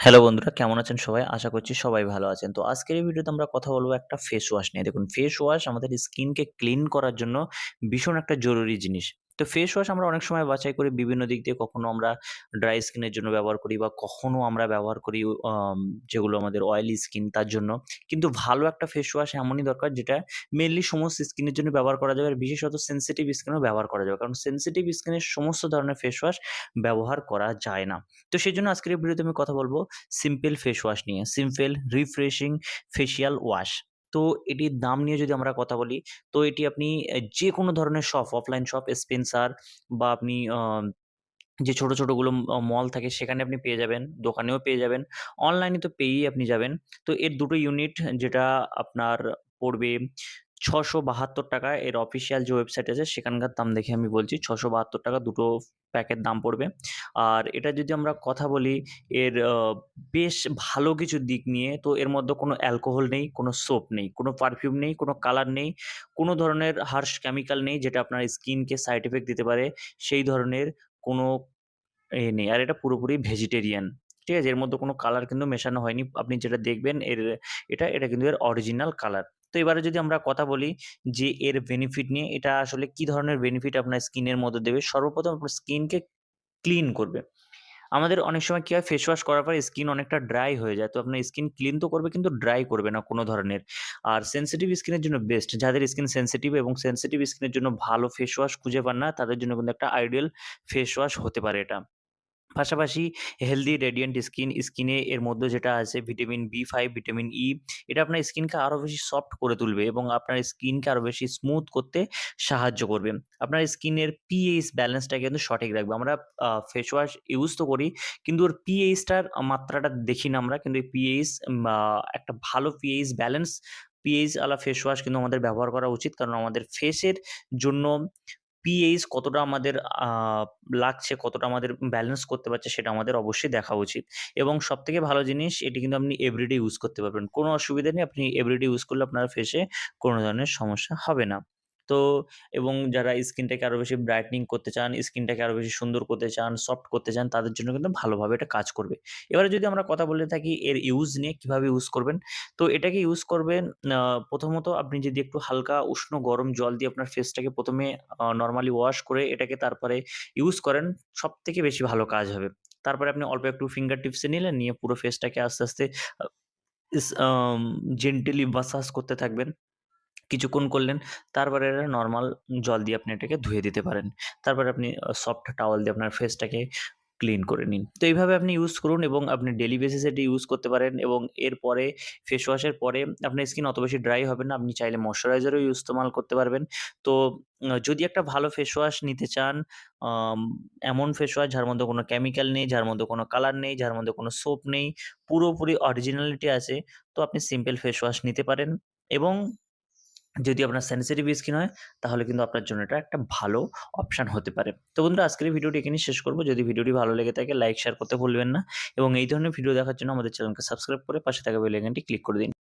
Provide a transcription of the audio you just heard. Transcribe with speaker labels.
Speaker 1: Hello বন্ধুরা, কেমন আছেন সবাই? আশা করছি সবাই ভালো আছেন। তো আজকের এই ভিডিওতে আমরা কথা বলবো একটা ফেস ওয়াশ নিয়ে। দেখুন, ফেস ওয়াশ আমাদের স্কিনকে ক্লিন করার জন্য ভীষণ একটা জরুরি জিনিস। তো ফেস ওয়াশ আমরা অনেক সময় বাছাই করি বিভিন্ন দিক দিয়ে। কখনো আমরা ড্রাই স্কিনের জন্য ব্যবহার করি বা কখনো আমরা ব্যবহার করি আম যেগুলো আমাদের অয়েলি স্কিন তার জন্য। কিন্তু ভালো একটা ফেস ওয়াশ এমনই দরকার যেটা মেইনলি সমস্ত স্কিনের জন্য ব্যবহার করা যাবে। আর বিশেষত সেনসিটিভ স্কিনেও ব্যবহার করা যাবে। কারণ সেনসিটিভ স্কিনের সমস্ত ধরনের ফেস ওয়াশ ব্যবহার করা যায় না। তো সেজন্য আজকের এই ভিডিওতে আমি কথা বলব সিম্পল ফেস ওয়াশ নিয়ে, সিম্পল রিফ্রেশিং ফেসিয়াল ওয়াশ। তো এটির দাম নিয়ে যদি আমরা কথা বলি, তো এটি আপনি যেকোনো ধরনের শপ, অফলাইন শপ, স্পেন্সার বা আপনি যে ছোট, ছোট গুলো মল থাকে সেখানে আপনি পেয়ে যাবেন, দোকানেও পেয়ে যাবেন, অনলাইনে তো পেয়েই আপনি যাবেন। তো এর দুটো ইউনিট যেটা আপনার পড়বে ৳৬৭২ এর অফিসিয়াল যে ওয়েবসাইট আছে সেখানকার দাম দেখে আমি বলছি ৳৬৭২ দুটো প্যাকের দাম পড়বে। আর এটা যদি আমরা কথা বলি এর বেশ ভালো কিছু দিক নিয়ে, তো এর মধ্যে কোনো অ্যালকোহল নেই, কোনো সোপ নেই, কোনো পারফিউম নেই, কোনো কালার নেই, কোনো ধরনের হার্শ কেমিক্যাল নেই যেটা আপনার স্কিনকে সাইড ইফেক্ট দিতে পারে। সেই ধরনের কোনো নেই। আর এটা পুরোপুরি ভেজিটেরিয়ান। ঠিক আছে? এর মধ্যে কোনো কালার কিন্তু মেশানো হয়নি। আপনি যেটা দেখবেন এটা কিন্তু এর অরিজিনাল কালার। তো এবারে যদি আমরা কথা বলি যে এর বেনিফিট নিয়ে, এটা আসলে কি ধরনের বেনিফিট আপনার স্কিনের মধ্যে দেবে? সর্বপ্রথম আপনার স্কিনকে ক্লিন করবে। আমাদের অনেক সময় কি হয়, ফেস ওয়াশ করার পরে স্কিন অনেকটা ড্রাই হয়ে যায়। তো আপনার স্কিন ক্লিন তো করবে কিন্তু ড্রাই করবে না কোনো ধরনের। আর সেনসিটিভ স্কিনের জন্য বেস্ট। যাদের স্কিন সেনসিটিভ এবং সেনসিটিভ স্কিনের জন্য ভালো ফেস ওয়াশ খুঁজে পান না, তাদের জন্য কিন্তু একটা আইডিয়াল ফেস ওয়াশ হতে পারে এটা। পাশাপাশি হেলদি রেডিয়েন্ট স্কিনে এর মধ্যে যেটা আছে ভিটামিন বি5, ভিটামিন ই, এটা আপনার স্কিনকে আরো বেশি সফট করে তুলবে এবং আপনার স্কিনকে আরো বেশি স্মুথ করতে সাহায্য করবে। আপনার স্কিনের পিএইচ ব্যালেন্সটা কিন্তু সঠিক রাখবে। আমরা ফেস ওয়াশ ইউজ তো করি কিন্তু ওর পিএইচটার মাত্রাটা দেখি না আমরা। কিন্তু এই পিএইচ একটা ভালো পিএইচ ব্যালেন্স পিএইচ আলা ফেস ওয়াশ কিন্তু আমাদের ব্যবহার করা উচিত। কারণ আমাদের ফেসের জন্য পিএইচ কতটা আমাদের আ লাগছে, কতটা আমাদের ব্যালেন্স করতে পারছে সেটা আমাদের অবশ্যই দেখা উচিত। এবং সবথেকে ভালো জিনিস, এটি কিন্তু আপনি এভরিডে ইউজ করতে পারবেন। কোনো অসুবিধা নেই। আপনি এভরিডে ইউজ করলে আপনার ফেসে কোনো ধরনের সমস্যা হবে না। তো এবং যারা স্কিনটাকে আরো বেশি ব্রাইটেনিং করতে চান, স্কিনটাকে আরো বেশি সুন্দর করতে চান, সফট করতে চান, তাদের জন্য কিন্তু ভালোভাবে এটা কাজ করবে। এবারে যদি আমরা কথা বলে থাকি এর ইউজ নিয়ে, কিভাবে ইউজ করবেন? তো এটাকে ইউজ করবেন আ প্রথমত আপনি যদি একটু হালকা উষ্ণ গরম জল দিয়ে আপনার ফেসটাকে ১ম এ নরমালি ওয়াশ করে এটাকে তারপরে ইউজ করেন, সবথেকে বেশি ভালো কাজ হবে। তারপরে আপনি অল্প একটু ফিঙ্গার টিপস এ নিলেন, নিয়ে পুরো ফেসটাকে আস্তে, আস্তে আ ইস আম জেন্টলি মাসাজ করতে থাকবেন। কিছুক্ষণ করলেন, তারপরে এটা নরমাল জল দিয়ে আপনি এটাকে ধুয়ে দিতে পারেন। তারপরে আপনি সফট টাওয়াল দিয়ে আপনার ফেসটাকে ক্লিন করে নিন। তো এইভাবে আপনি ইউজ করুন এবং আপনি ডেইলি বেসিস এ এটি ইউজ করতে পারেন এবং এরপরে ফেস ওয়াশের পরে আপনার স্কিন অত বেশি ড্রাই হবে না। আপনি চাইলে ময়েশ্চারাইজারও ইস্তেমাল করতে পারবেন। তো যদি একটা ভালো ফেস ওয়াশ নিতে চান, আম এমন ফেস ওয়াশ যার মধ্যে কোনো কেমিক্যাল নেই, যার মধ্যে কোনো কালার নেই, যার মধ্যে কোনো সোপ নেই, পুরোপুরি অরিজিনালিটি আছে, তো আপনি সিম্পল ফেস ওয়াশ নিতে পারেন এবং যদি আপনার সেনসিটিভ স্কিন হয়, তাহলে কিন্তু আপনার জন্য এটা একটা ভালো অপশন হতে পারে। তো বন্ধুরা, আজকের এই ভিডিওটি এখানেই শেষ করব। যদি ভিডিওটি ভালো লেগে থাকে লাইক, শেয়ার করতে ভুলবেন না এবং এই ধরনের ভিডিও দেখার জন্য আমাদের চ্যানেলকে সাবস্ক্রাইব করে পাশে থাকা বেল আইকনটি ক্লিক করে দিন।